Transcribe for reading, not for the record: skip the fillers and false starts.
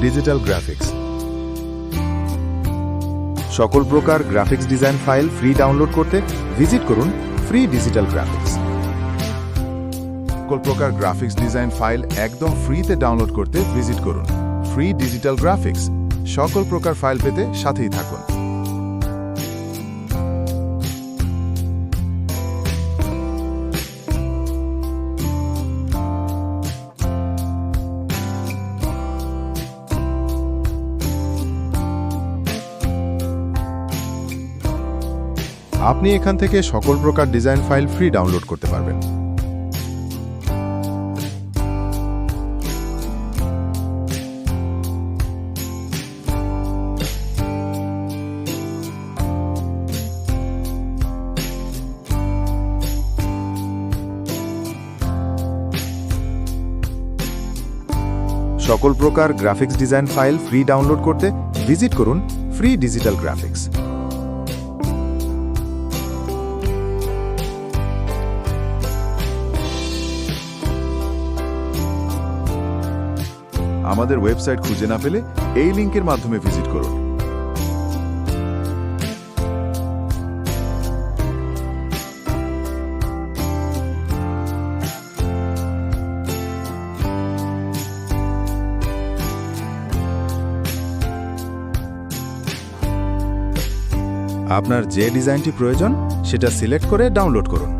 Digital graphics. সকল প্রকার graphics design file free download করতে ভিজিট করুন ফ্রি ডিজিটাল গ্রাফিক্স। সকল প্রকার গ্রাফিক্স ডিজাইন ফাইল একদম ফ্রিতে ডাউনলোড করতে ভিজিট করুন ফ্রি ডিজিটাল গ্রাফিক্স। সকল প্রকার ফাইল পেতে সাথেই থাকুন। আপনি এখান থেকে সকল প্রকার ডিজাইন ফাইল ফ্রি ডাউনলোড করতে পারবেন। সকল প্রকার graphics design file free download করতে ভিজিট করুন ফ্রি ডিজিটাল গ্রাফিক্স। আমাদের ওয়েবসাইট খুঁজে না পেলে এই লিংকের মাধ্যমে ভিজিট করুন। আপনার যে ডিজাইনটি প্রয়োজন সেটা সিলেক্ট করে ডাউনলোড করুন।